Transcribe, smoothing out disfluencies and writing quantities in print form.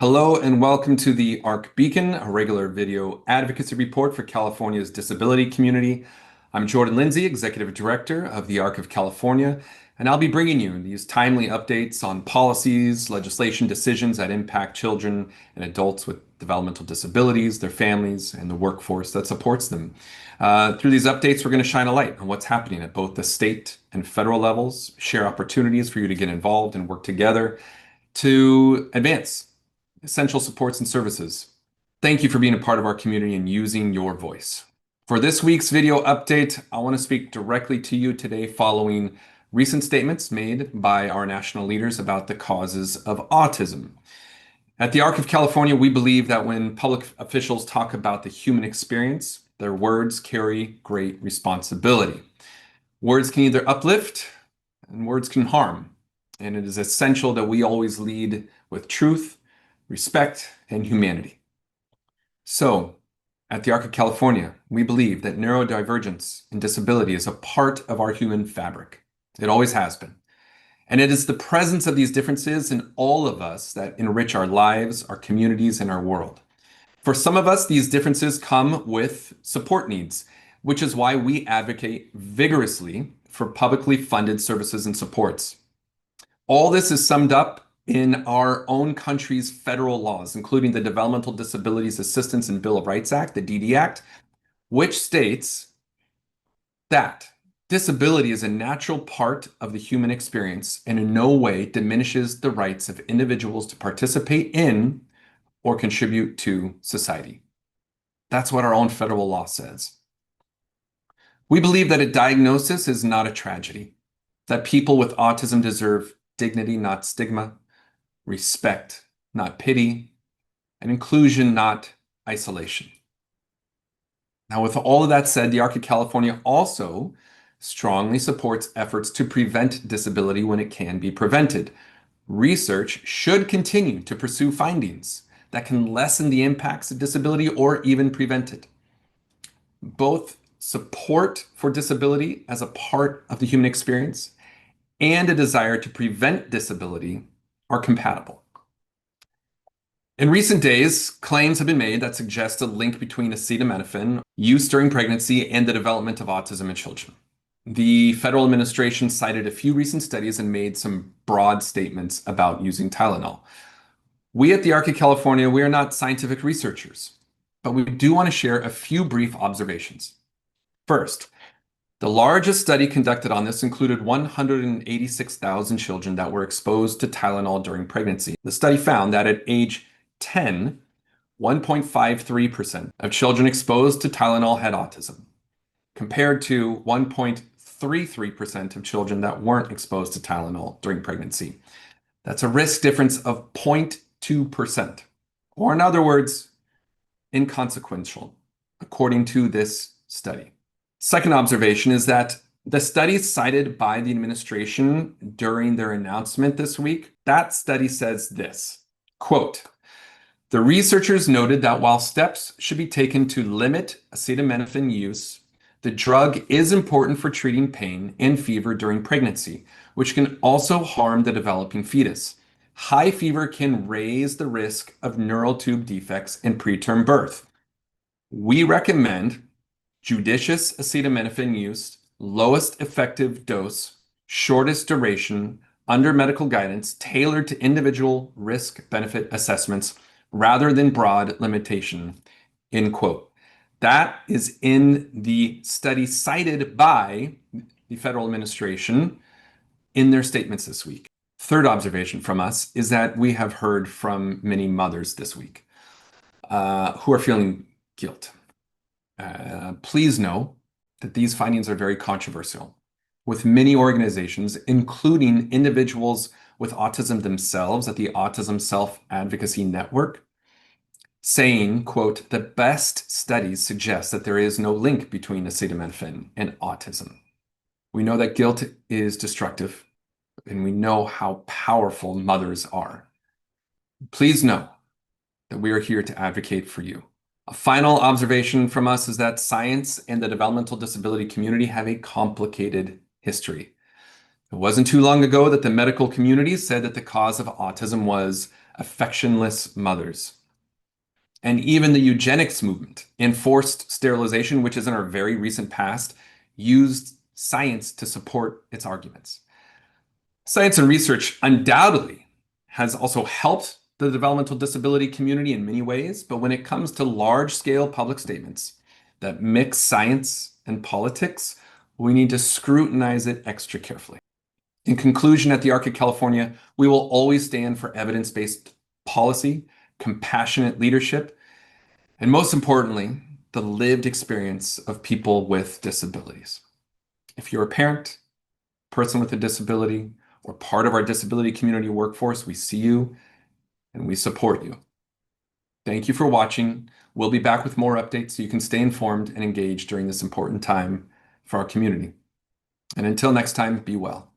Hello and welcome to the ARC Beacon, a regular video advocacy report for California's disability community. I'm Jordan Lindsay, Executive Director of the ARC of California, and I'll be bringing you these timely updates on policies, legislation decisions that impact children and adults with developmental disabilities, their families, and the workforce that supports them. Through these updates, we're going to shine a light on what's happening at both the state and federal levels, share opportunities for you to get involved and work together to advance essential supports and services. Thank you for being a part of our community and using your voice. For this week's video update, I want to speak directly to you today following recent statements made by our national leaders about the causes of autism. At the ARC of California, we believe that when public officials talk about the human experience, their words carry great responsibility. Words can either uplift and words can harm, and it is essential that we always lead with truth, respect, and humanity. So, at the ARC of California, we believe that neurodivergence and disability is a part of our human fabric. It always has been. And it is the presence of these differences in all of us that enrich our lives, our communities, and our world. For some of us, these differences come with support needs, which is why we advocate vigorously for publicly funded services and supports. All this is summed up in our own country's federal laws, including the Developmental Disabilities Assistance and Bill of Rights Act, the DD Act, which states that disability is a natural part of the human experience and in no way diminishes the rights of individuals to participate in or contribute to society. That's what our own federal law says. We believe that a diagnosis is not a tragedy, that people with autism deserve dignity, not stigma, respect, not pity, and inclusion, not isolation. Now, with all of that said, the ARC of California also strongly supports efforts to prevent disability when it can be prevented. Research should continue to pursue findings that can lessen the impacts of disability or even prevent it. Both support for disability as a part of the human experience and a desire to prevent disability are compatible. In recent days, claims have been made that suggest a link between acetaminophen use during pregnancy and the development of autism in children. The federal administration cited a few recent studies and made some broad statements about using Tylenol. We at the ARC of California, we are not scientific researchers, but we do want to share a few brief observations. First, the largest study conducted on this included 186,000 children that were exposed to Tylenol during pregnancy. The study found that at age 10, 1.53% of children exposed to Tylenol had autism, compared to 1.33% of children that weren't exposed to Tylenol during pregnancy. That's a risk difference of 0.2%, or in other words, inconsequential, according to this study. Second observation is that the study cited by the administration during their announcement this week, that study says this, quote, "The researchers noted that while steps should be taken to limit acetaminophen use, the drug is important for treating pain and fever during pregnancy, which can also harm the developing fetus. High fever can raise the risk of neural tube defects in preterm birth. We recommend judicious acetaminophen use, lowest effective dose, shortest duration, under medical guidance, tailored to individual risk-benefit assessments rather than broad limitation," end quote. That is in the study cited by the federal administration in their statements this week. Third observation from us is that we have heard from many mothers this week who are feeling guilt. Please know that these findings are very controversial, with many organizations, including individuals with autism themselves at the Autism Self-Advocacy Network, saying, quote, "The best studies suggest that there is no link between acetaminophen and autism." We know that guilt is destructive, and we know how powerful mothers are. Please know that we are here to advocate for you. A final observation from us is that science and the developmental disability community have a complicated history. It wasn't too long ago that the medical community said that the cause of autism was affectionless mothers. And even the eugenics movement and forced sterilization, which is in our very recent past, used science to support its arguments. Science and research undoubtedly has also helped the developmental disability community in many ways, but when it comes to large-scale public statements that mix science and politics, we need to scrutinize it extra carefully. In conclusion, at the ARC of California, we will always stand for evidence-based policy, compassionate leadership, and most importantly, the lived experience of people with disabilities. If you're a parent, person with a disability, or part of our disability community workforce, we see you and we support you. Thank you for watching. We'll be back with more updates so you can stay informed and engaged during this important time for our community. And until next time, be well.